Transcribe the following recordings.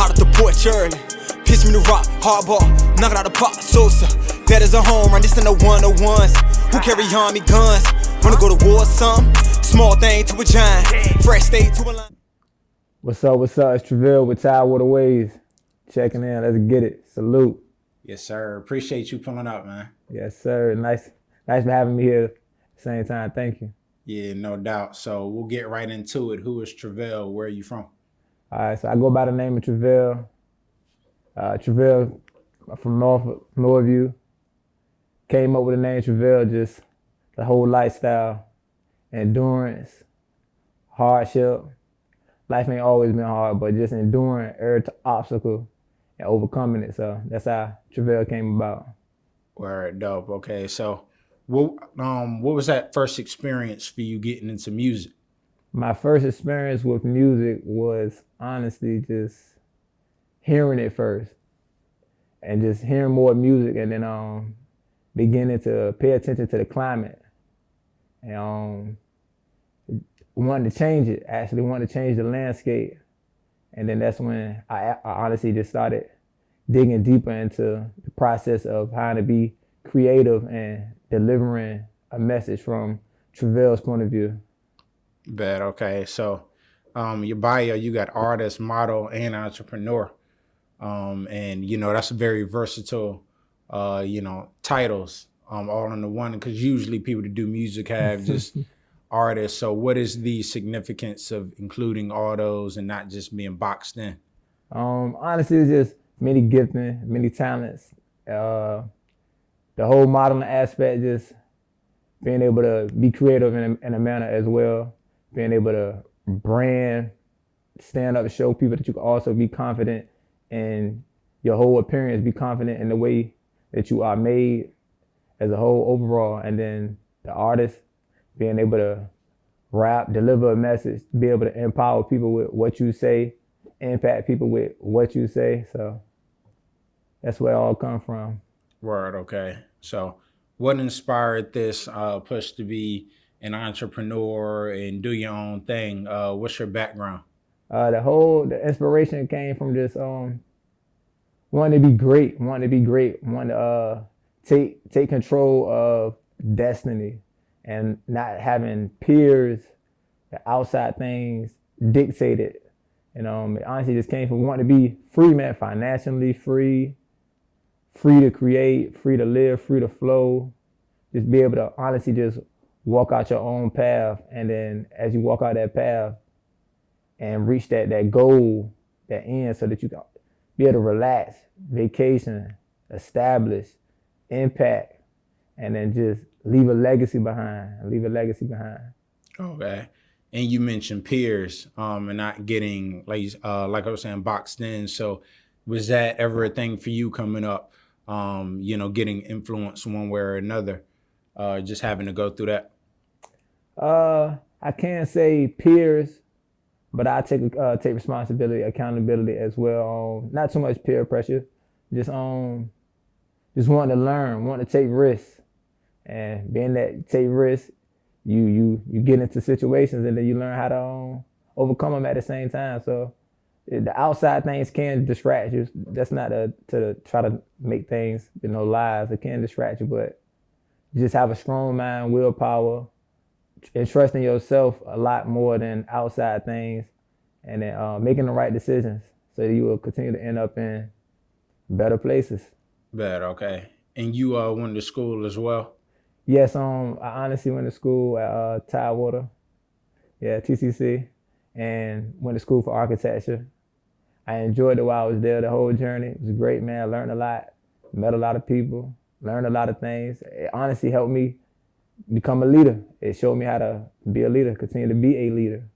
Hot at the porch early. Pitch me the rock, hard ball, knock it out the pot, Sosa. That is a home run, this ain't no 101s. Who carry army guns? Wanna go to war or something? Small thing to a giant, fresh state to a line. What's up? It's Travail with Travail. Checking in. Let's get it. Salute. Yes, sir. Appreciate you pulling up, man. Yes, sir. Nice for having me here at the same time. Thank you. Yeah, no doubt. So we'll get right into it. Who is Travail? Where are you from? All right, so I go by the name of Travail. Travail from Norfolk, Norview. Came up with the name Travail, just the whole lifestyle, endurance, hardship. Life ain't always been hard, but just enduring every obstacle and overcoming it. So that's how Travail came about. Word, dope. Okay, so what was that first experience for you getting into music? My first experience with music was honestly just hearing it first, and just hearing more music, and then beginning to pay attention to the climate, and wanted to change it. Actually, wanted to change the landscape, and then that's when I honestly just started digging deeper into the process of how to be creative and delivering a message from Travail's point of view. Bet. Okay, so your bio, you got artist, model, and entrepreneur, and that's a very versatile, titles, all in the one. Because usually people that do music have just artists. So what is the significance of including all those and not just being boxed in? Honestly, it's just many gifting, many talents. The whole modeling aspect, just being able to be creative in a manner as well. Being able to brand, stand up and show people that you can also be confident in your whole appearance, be confident in the way that you are made as a whole overall. And then the artist, being able to rap, deliver a message, be able to empower people with what you say, impact people with what you say. So that's where it all comes from. Word. Okay. So what inspired this push to be an entrepreneur and do your own thing? What's your background? The inspiration came from just wanting to be great, wanting to take control of destiny, and not having peers, the outside things dictated. It honestly just came from wanting to be free, man, financially free to create, free to live, free to flow, just be able to honestly just walk out your own path. And then as you walk out that path and reach that goal, that end, so that you can be able to relax, vacation, establish, impact, and then just leave a legacy behind. Okay. And you mentioned peers and not getting, like I was saying, boxed in. So was that ever a thing for you coming up, getting influenced one way or another, just having to go through that? I can't say peers, but I take responsibility, accountability as well. Not too much peer pressure, just wanting to learn, wanting to take risks, and being that take risks, you get into situations and then you learn how to overcome them at the same time. So the outside things can distract you. That's not to try to make things lies. It can distract you, but you just have a strong mind, willpower, and trust in yourself a lot more than outside things, and then making the right decisions so that you will continue to end up in better places. Bet. Okay. And you went to school as well? Yes, I honestly went to school at Tidewater, TCC, and went to school for architecture. I enjoyed it while I was there, the whole journey. It was great, man. I learned a lot, met a lot of people, learned a lot of things. It honestly helped me become a leader. It showed me how to be a leader, continue to be a leader.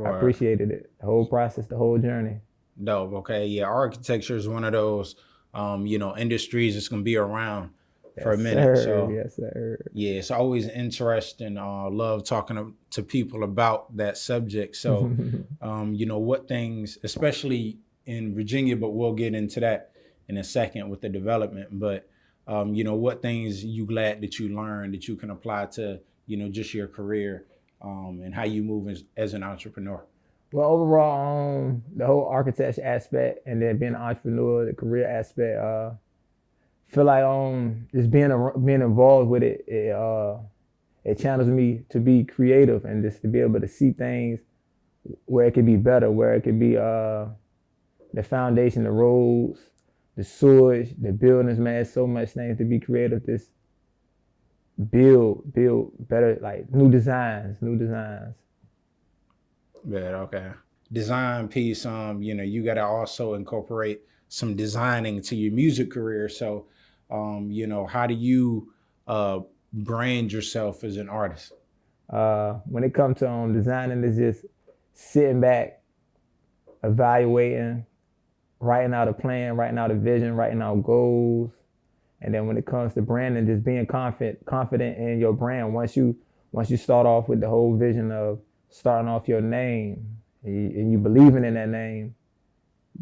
I appreciated it, the whole process, the whole journey. Dope. Okay. Yeah. Architecture is one of those, industries that's going to be around for a minute. So yes, sir. Yeah, it's always interesting. Love talking to people about that subject. So, what things, especially in Virginia, but we'll get into that in a second with the development. But, what things you glad that you learned that you can apply to, just your career and how you move as an entrepreneur? Well, overall, the whole architecture aspect, and then being an entrepreneur, the career aspect, feel like just being involved with it, it challenged me to be creative and just to be able to see things where it could be better, where it could be the foundation, the roads, the sewage, the buildings, man. It's so much things to be creative. Just build better, like new designs. Yeah, okay. Design piece, you got to also incorporate some designing to your music career. So, how do you brand yourself as an artist? When it comes to designing, it's just sitting back, evaluating, writing out a plan, writing out a vision, writing out goals. And then when it comes to branding, just being confident in your brand. Once you start off with the whole vision of starting off your name and you believing in that name,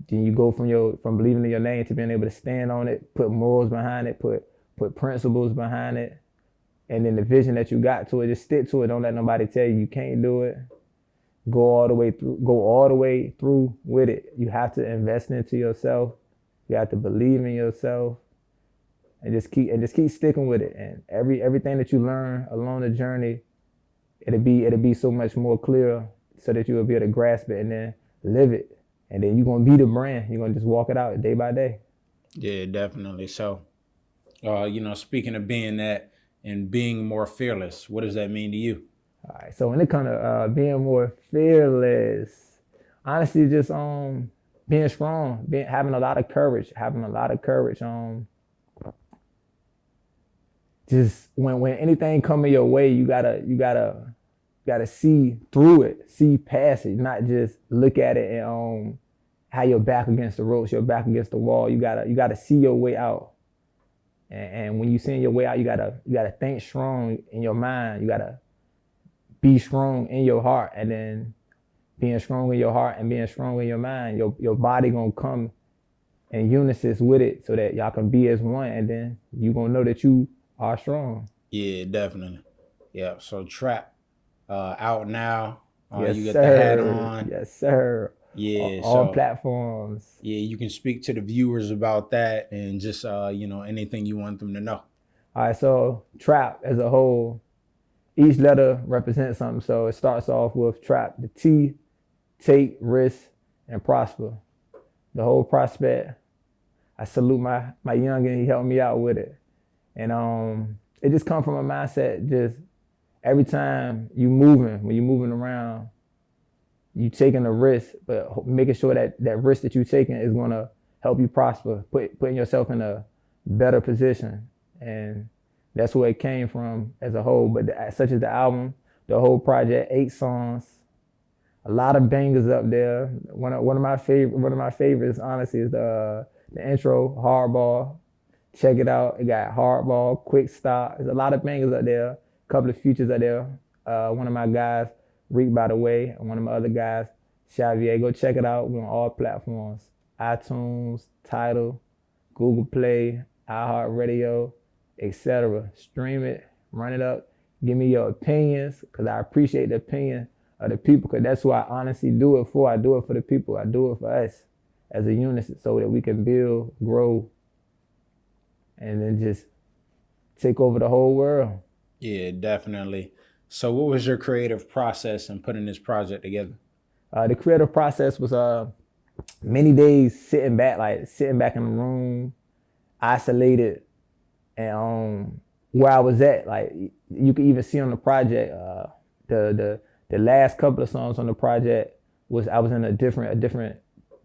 then you go from believing in your name to being able to stand on it, put morals behind it, put principles behind it, and then the vision that you got to it, just stick to it. Don't let nobody tell you can't do it. Go all the way through with it. You have to invest into yourself. You have to believe in yourself. And just keep sticking with it. And everything that you learn along the journey, it'll be so much more clear, so that you will be able to grasp it and then live it. And then you're gonna be the brand. You're gonna just walk it out day by day. Yeah, definitely. So, speaking of being that and being more fearless, what does that mean to you? All right. So when it comes to being more fearless, honestly, just being strong, having a lot of courage, just when anything coming your way, you gotta see through it, see past it, not just look at it and have your back against the ropes, your back against the wall. You gotta see your way out. And when you see your way out, you gotta think strong in your mind. You gotta be strong in your heart, and then being strong in your heart and being strong in your mind, your body gonna come in unison with it, so that y'all can be as one, and then you gonna know that you are strong. Yeah, definitely. Yeah. So Trap out now. Yes, You got the hat sir. on. Yes, sir. Yeah. All So platforms. yeah, you can speak to the viewers about that and just anything you want them to know. All right, so T.R.A.P as a whole, each letter represents something. So it starts off with T.R.A.P, the T, take, risk, and prosper. The whole prospect. I salute my youngin. He helped me out with it. And it just comes from a mindset, just every time when you're moving around, you taking a risk, but making sure that risk that you're taking is gonna help you prosper, putting yourself in a better position. And that's where it came from as a whole. But such as the album, the whole project, 8 songs, a lot of bangers up there. One of my favorites, honestly, is the intro, Hardball. Check it out. It got Hardball, Quick Stop. There's a lot of bangers up there. A couple of features up there. One of my guys, Reek, by the way, and one of my other guys, Xavier. Go check it out. We're on all platforms: iTunes, Tidal, Google Play, iHeartRadio, etc. Stream it, run it up. Give me your opinions, because I appreciate the opinion of the people, because that's who I honestly do it for. I do it for the people. I do it for us as a unit, so that we can build, grow, and then just take over the whole world. Yeah, definitely. So what was your creative process in putting this project together? The creative process was many days sitting back in the room, isolated, and where I was at. Like, you could even see on the project, the last couple of songs on the project I was in a different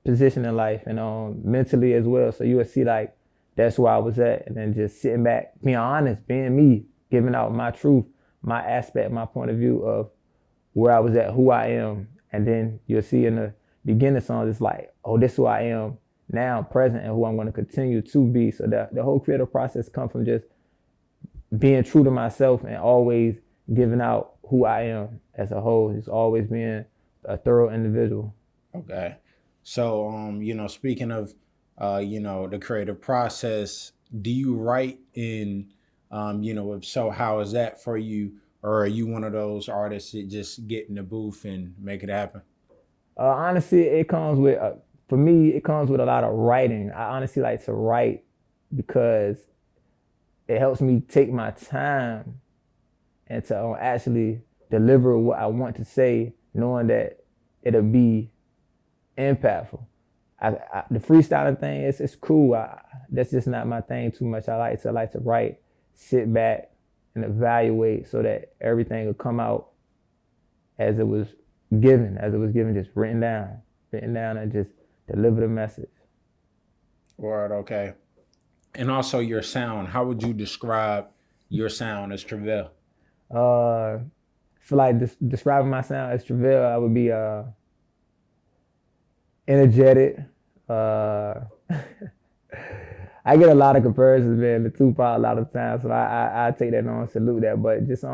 position in life, and mentally as well. So you would see, like, that's where I was at, and then just sitting back, being honest, being me, giving out my truth, my aspect, my point of view of where I was at, who I am. And then you'll see in the beginning songs, it's like, oh, this is who I am now, present, and who I'm going to continue to be. So the whole creative process comes from just being true to myself and always giving out who I am as a whole. Just always being a thorough individual. Okay. So, speaking of, the creative process, do you write in, if so, how is that for you? Or are you one of those artists that just get in the booth and make it happen? Honestly, it comes with, for me, it comes with a lot of writing. I honestly like to write because it helps me take my time and to actually deliver what I want to say, knowing that it'll be impactful. The freestyling thing is it's cool. That's just not my thing too much. I like to write, sit back, and evaluate so that everything will come out as it was given, just written down, and just deliver the message. Word, okay. And also your sound. How would you describe your sound as Travail? Uh, feel like describing my sound as Travail, I would be energetic. Uh, I get a lot of comparisons, man, to Tupac a lot of times, so I take that on, salute that. But just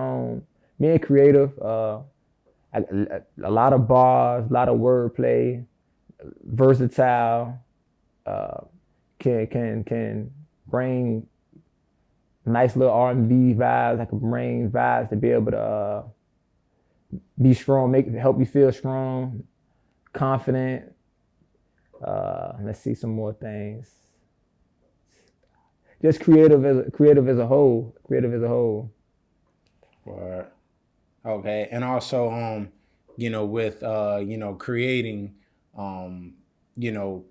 being creative, a lot of bars, a lot of wordplay, versatile, uh, can bring nice little R&B vibes. I can bring vibes to be able to be strong, help you feel strong, confident. Let's see some more things. Just creative as a whole. Creative as a whole. Word. Okay. And also, with creating,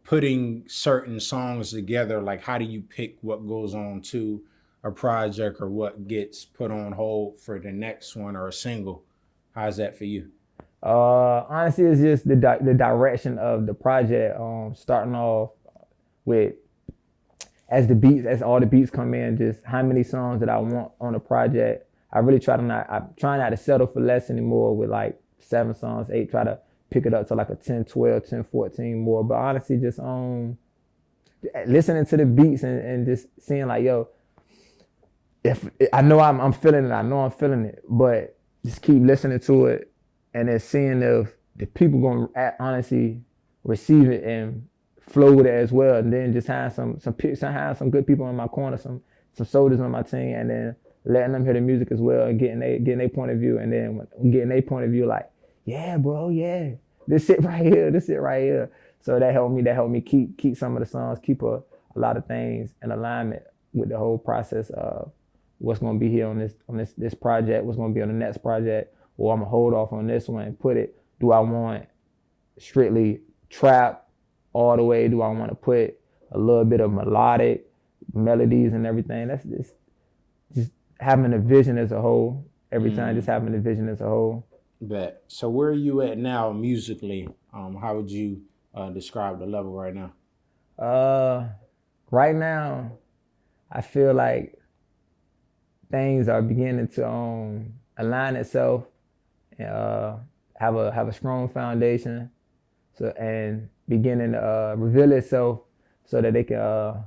putting certain songs together, like how do you pick what goes on to a project or what gets put on hold for the next one or a single? How's that for you? Honestly, it's just the direction of the project. Starting off with as all the beats come in, just how many songs that I want on a project. I really I try not to settle for less anymore with like 7 songs, 8, try to pick it up to like a 10, 12, 10, 14 more. But honestly, just listening to the beats and just seeing like, yo, if I know I'm feeling it, I know I'm feeling it, but just keep listening to it and then seeing if the people gonna honestly receive it and flow with it as well. And then just have some good people in my corner, some soldiers on my team, and then letting them hear the music as well and getting their point of view. And then getting their point of view, like, yeah, bro, yeah, this shit right here. So that helped me keep some of the songs, keep a lot of things in alignment with the whole process of what's gonna be here on this project, what's gonna be on the next project, or I'm gonna hold off on this one and put it. Do I want strictly trap all the way? Do I want to put a little bit of melodic melodies and everything? That's just having a vision as a whole. Every time, just having a vision as a whole. Bet. So where are you at now musically? How would you describe the level right now? Right now, I feel like things are beginning to align itself and have a strong foundation. So and beginning to reveal itself so that they can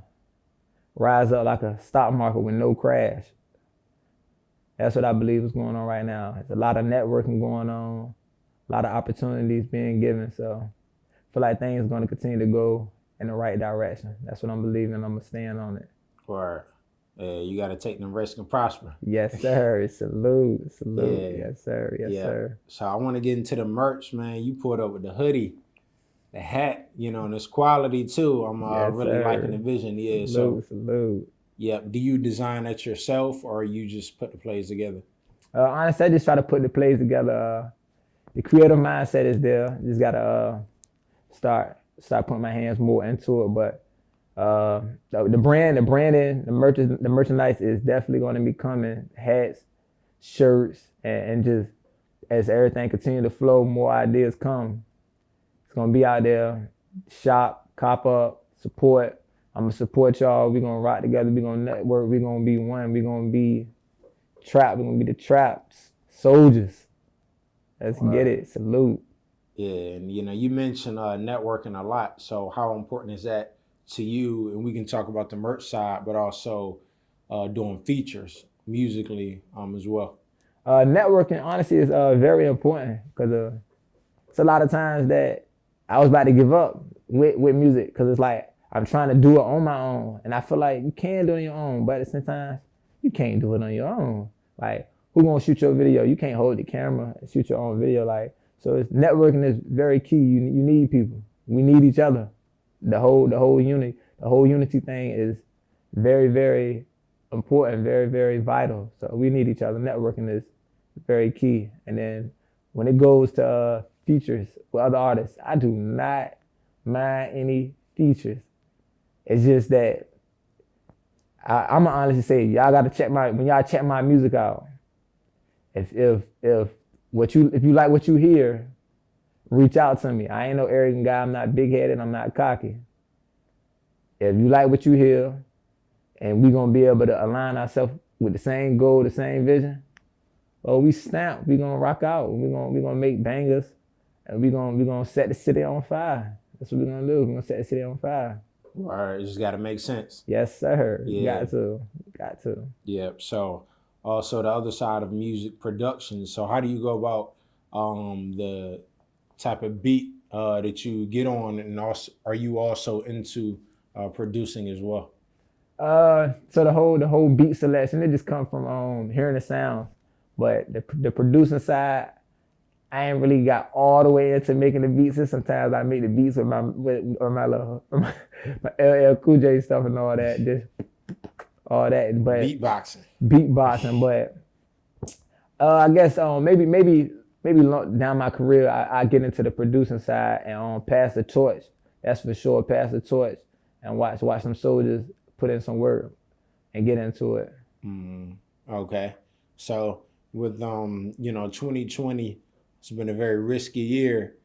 rise up like a stock market with no crash. That's what I believe is going on right now. There's a lot of networking going on, a lot of opportunities being given. So I feel like things are going to continue to go in the right direction. That's what I'm believing. I'm going to stand on it. Or you got to take them risks and prosper. Yes, sir. Salute. Yeah. Yes, sir. Yes, sir. So I want to get into the merch, man. You pulled up with the hoodie, the hat, and it's quality too. I'm really liking the vision. Yeah. Salute. Yeah. Do you design that yourself or you just put the plays together? Honestly, I just try to put the plays together. The creative mindset is there. Just gotta start putting my hands more into it. But the branding, the merchandise is definitely going to be coming. Hats, shirts, and just as everything continue to flow, more ideas come. It's gonna be out there. Shop, cop up, support. I'm gonna support y'all. We're gonna rock together. We're gonna network. We're gonna be one. We're gonna be T.R.A.P. We're gonna be the Traps soldiers. Let's get it. Salute. Yeah, and you mentioned networking a lot. So how important is that to you? And we can talk about the merch side, but also doing features musically as well. Networking honestly is very important because it's a lot of times that I was about to give up with music because it's like I'm trying to do it on my own, and I feel like you can do it on your own, but at the same time you can't do it on your own. Like, who gonna shoot your video? You can't hold the camera and shoot your own video. Like, So it's networking is very key. You need people. We need each other. The whole unity thing is very, very important, very, very vital. So we need each other. Networking is very key. And then when it goes to features with other artists, I do not mind any features. It's just that I'm gonna honestly say y'all gotta when y'all check my music out. If you like what you hear, reach out to me. I ain't no arrogant guy. I'm not big headed. I'm not cocky. If you like what you hear, and we gonna be able to align ourselves with the same goal, the same vision, well, we snap. We gonna rock out. We gonna make bangers, and we gonna set the city on fire. That's what we gonna do. We gonna set the city on fire. All right, it just got to make sense. Yes, sir. Yeah. Got to. Yeah. So also the other side of music production. So how do you go about the type of beat that you get on, and also are you also into producing as well? So the whole beat selection, it just comes from hearing the sounds, but the producing side, I ain't really got all the way into making the beats. And sometimes I make the beats with my LL Cool J stuff and all that, just all that. But beatboxing. But I guess maybe down my career I get into the producing side and pass the torch. That's for sure. Pass the torch and watch some soldiers put in some work and get into it. Okay. So with 2020, it's been a very risky year.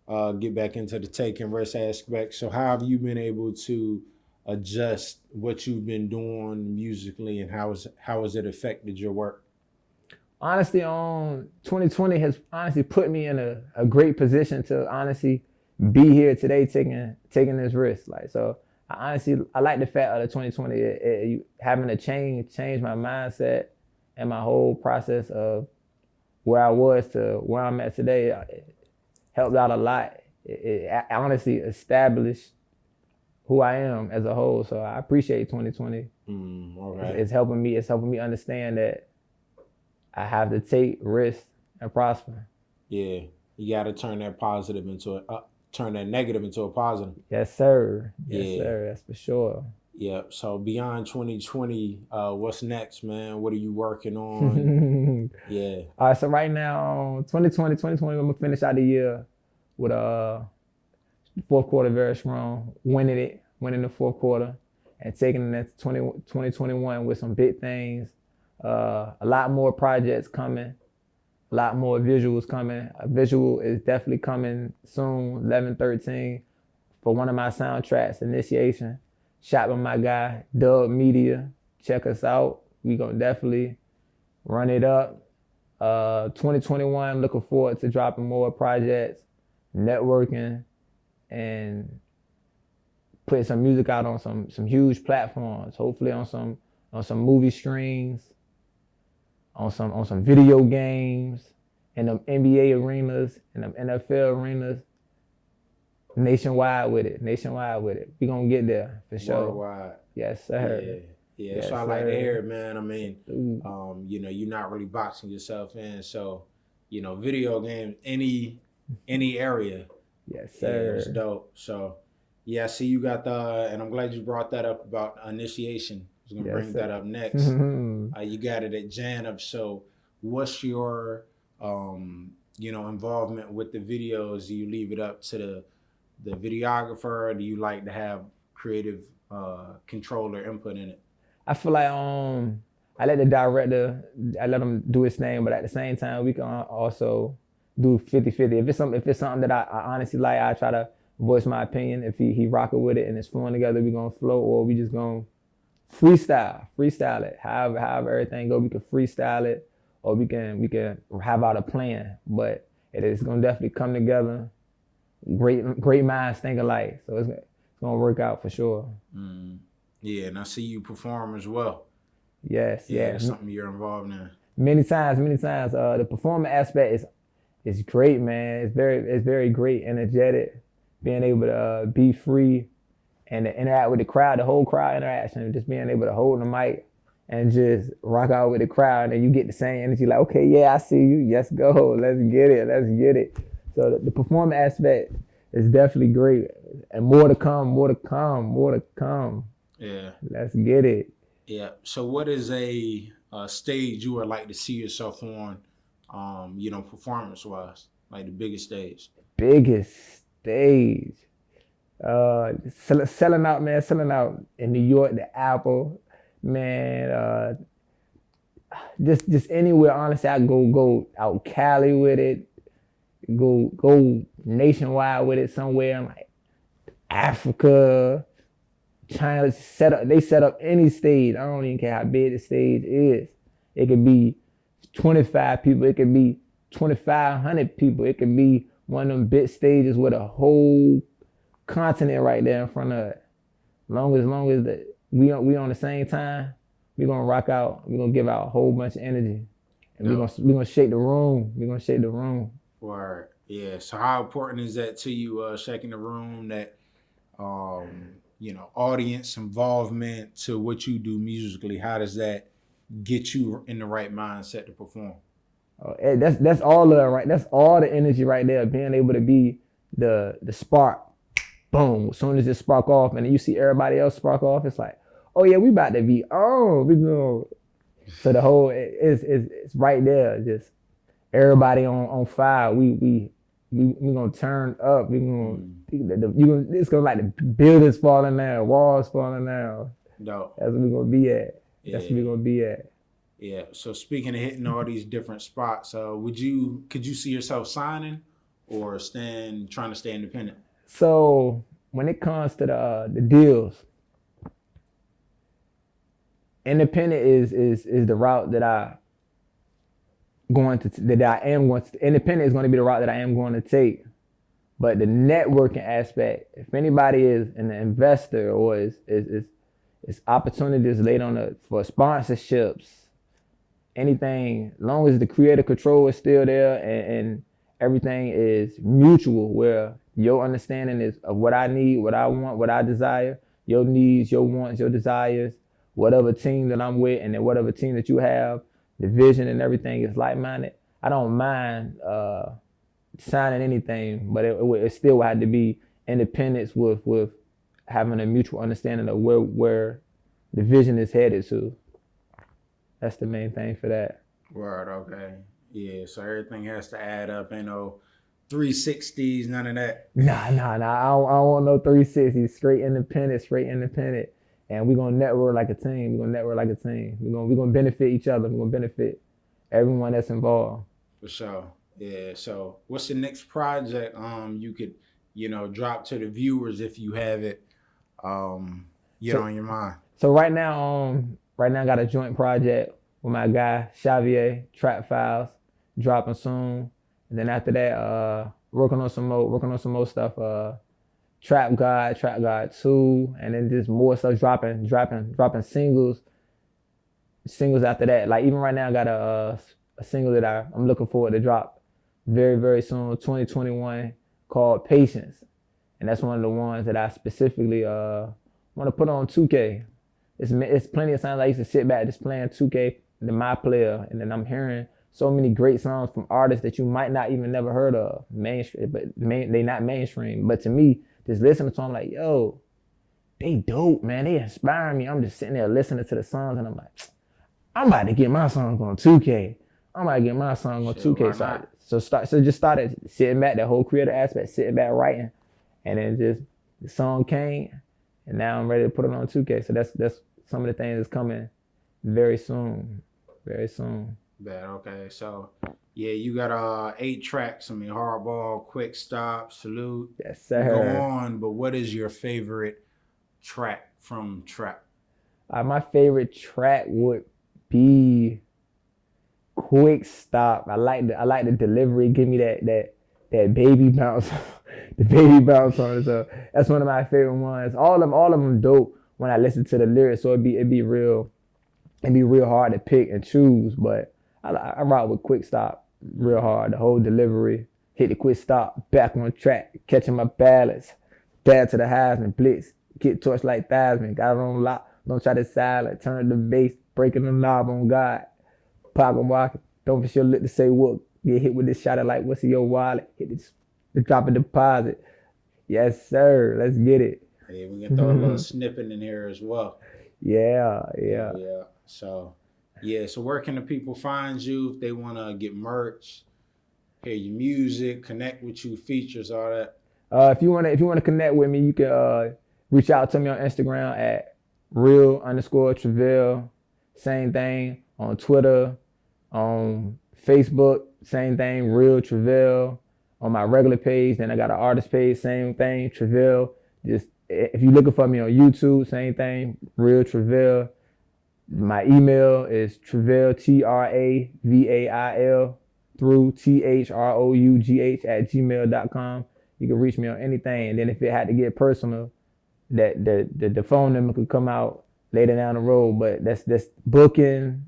Get back into the take and risk aspect. So how have you been able to adjust what you've been doing musically, and how has it affected your work? Honestly, 2020 has honestly put me in a great position to honestly be here today taking this risk. Like, so I like the fact of the 2020 having to change my mindset and my whole process of where I was to where I'm at today. It helped out a lot. It honestly established who I am as a whole. So I appreciate 2020. All right. It's helping me understand that I have to take risks and prosper. Yeah, you got to turn that negative into a positive. Yes, sir. Yes, sir. That's for sure. Yeah. So beyond 2020, what's next, man? What are you working on? Yeah. All right. So right now, 2020, I'm gonna finish out the year with fourth quarter very strong, winning the fourth quarter, and taking it to 2021 with some big things. A lot more projects coming, a lot more visuals coming. A visual is definitely coming soon, 11/13, for one of my soundtracks, Initiation, shot by my guy, Dub Media. Check us out. We gonna definitely run it up. 2021, looking forward to dropping more projects, networking, and putting some music out on some huge platforms. Hopefully on some movie streams, on some video games, in the NBA arenas, in the NFL arenas, nationwide with it. We gonna get there for sure. Worldwide. Yes, sir. Yeah. Yes, so I like to sir. hear it, man. I mean, you're not really boxing yourself in. So, video games, any area. Yes, sir. Yeah, it's dope. So, I see you got and I'm glad you brought that up about Initiation. I was going to bring that up next. You got it at Janov. So what's your, involvement with the videos? Do you leave it up to the videographer, or do you like to have creative control or input in it? I feel like I let the director, I let him do his thing, but at the same time, we can also do 50-50. If it's something that I honestly like, I try to voice my opinion. If he rocking with it and it's flowing together, we gonna flow, or we just gonna freestyle it. However everything go, we can freestyle it, or we can have out a plan. But it is gonna definitely come together. Great minds think alike, so it's gonna work out for sure. Yeah, and I see you perform as well. Yes, yeah. That's something you're involved in. Many times. The performance aspect is great, man. It's very great, energetic. Being able to be free and to interact with the crowd, the whole crowd interaction, just being able to hold the mic and just rock out with the crowd, and you get the same energy. Like, okay, yeah, I see you. Let's go. Let's get it. So the performance aspect is definitely great, and more to come, more to come, more to come. Yeah. Let's get it. Yeah. So, what is a stage you would like to see yourself on? Performance wise, like the biggest stage. Biggest stage. Selling out, man. Selling out in New York, the Apple, man. Just anywhere. Honestly, I go out Cali with it. Go nationwide with it somewhere. I'm like Africa, China. They set up any stage. I don't even care how big the stage is. It could be 25 people. It could be 2,500 people. It could be one of them big stages with a whole continent right there in front of it. Long as we on the same time, we gonna rock out. We gonna give out a whole bunch of energy, and we gonna shake the room. We gonna shake the room. Word. Yeah. So how important is that to you, shaking the room, that audience involvement to what you do musically? How does that get you in the right mindset to perform? That's all the right. That's all the energy right there. Being able to be the spark. Boom. As soon as it spark off, and then you see everybody else spark off, it's like, oh yeah, we about to be on. We go. So the whole it's right there. Just everybody on fire. We gonna turn up. We gonna it's gonna like the buildings falling down, walls falling down. No. That's what we gonna be at. Yeah. That's what we gonna be at. Yeah. So speaking of hitting all these different spots, could you see yourself signing or trying to stay independent? So when it comes to the deals, independent is the route that I am going to. Independent is going to be the route that I am going to take. But the networking aspect, if anybody is an investor or is opportunities laid on for sponsorships, anything, as long as the creative control is still there and everything is mutual, where your understanding is of what I need, what I want, what I desire, your needs, your wants, your desires, whatever team that I'm with, and then whatever team that you have, the vision and everything is like-minded. I don't mind signing anything, but it still had to be independence with having a mutual understanding of where the vision is headed to. That's the main thing for that. Word. Okay. Yeah. So everything has to add up. 360s, none of that. Nah. I don't want no 360s. Straight independent. And we're gonna network like a team. We're gonna benefit each other. We're gonna benefit everyone that's involved. For sure. Yeah. So what's the next project you could, drop to the viewers if you have it on your mind? So right now I got a joint project with my guy Xavier, Trap Files, dropping soon. And then after that, working on some more stuff. Trap God 2, and then just more stuff dropping singles after that. Like even right now, I got a single that I'm looking forward to drop very, very soon, 2021, called Patience, and that's one of the ones that I specifically want to put on 2K. It's plenty of times I used to sit back just playing 2K, my player, and then I'm hearing so many great songs from artists that you might not even never heard of, mainstream, but they not mainstream. But to me, just listening to them, like, yo, they dope, man. They inspire me. I'm just sitting there listening to the songs, and I'm like, I'm about to get my song on 2K. I'm about to get my song on 2K. So just started sitting back, that whole creative aspect, sitting back writing, and then just the song came, and now I'm ready to put it on 2K. So that's some of the things that's coming very soon. Very soon. Bad. Okay. So yeah, you got 8 tracks. Hardball, Quick Stop, Salute. Yes, sir. Go on. But what is your favorite track from Trap? My favorite track would be Quick Stop. I like the delivery. Give me that baby bounce, the baby bounce on it. So that's one of my favorite ones. All of them dope when I listen to the lyrics. So it'd be real hard to pick and choose. But I rock with Quick Stop real hard. The whole delivery, hit the quick stop, back on track, catching my balance, dad to the Heisman, blitz, get torched like Theismann, got it on lock, don't try to silent, turn the bass, breaking the knob on God, pocket walking, don't be sure look to say what, get hit with this shot of like, what's in your wallet, hit this to drop a deposit. Yes, sir. Let's get it. Hey, we can throw a little snippet in here as well. Yeah. So, yeah. So where can the people find you if they want to get merch, hear your music, connect with you, features, all that? If you wanna connect with me, you can reach out to me on Instagram at real_Travail. Same thing on Twitter, on Facebook, same thing, Real Travail. On my regular page, then I got an artist page, same thing, Travail. Just if you're looking for me on YouTube, same thing, Real Travail. My email is Travail, TRAVAIL through THROUGH@gmail.com. You can reach me on anything. And then if it had to get personal, that the phone number could come out later down the road. But that's booking,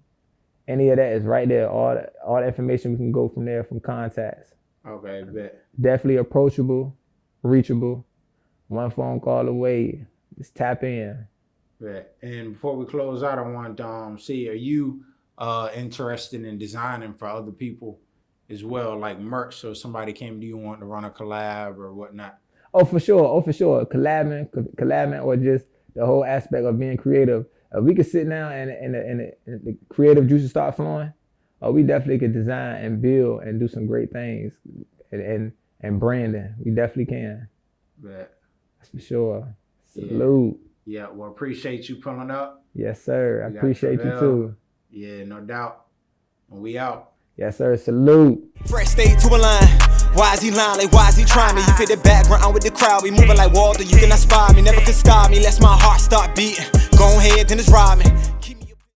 any of that is right there. All the information we can go from there, from contacts. Okay, bet. Definitely approachable, reachable. One phone call away. Just tap in. Bet. And before we close out, I want to see, are you interested in designing for other people as well, like merch? So if somebody came to you wanting to run a collab or whatnot. Oh, for sure. Collabing, or just the whole aspect of being creative. We could sit down and the creative juices start flowing. We definitely could design and build and do some great things, and branding. We definitely can. Bet. That's for sure. Salute. Yeah, well, appreciate you pulling up. Yes, sir. I appreciate you too. Yeah, no doubt. And we out. Yes, sir. Salute. Fresh stay to a line. Why is he lying? Like, why is he trying me? You fit the background with the crowd. We moving like Walter. You cannot spy me. Never could stop me. Let my heart start beating. Go ahead, then it's robbing.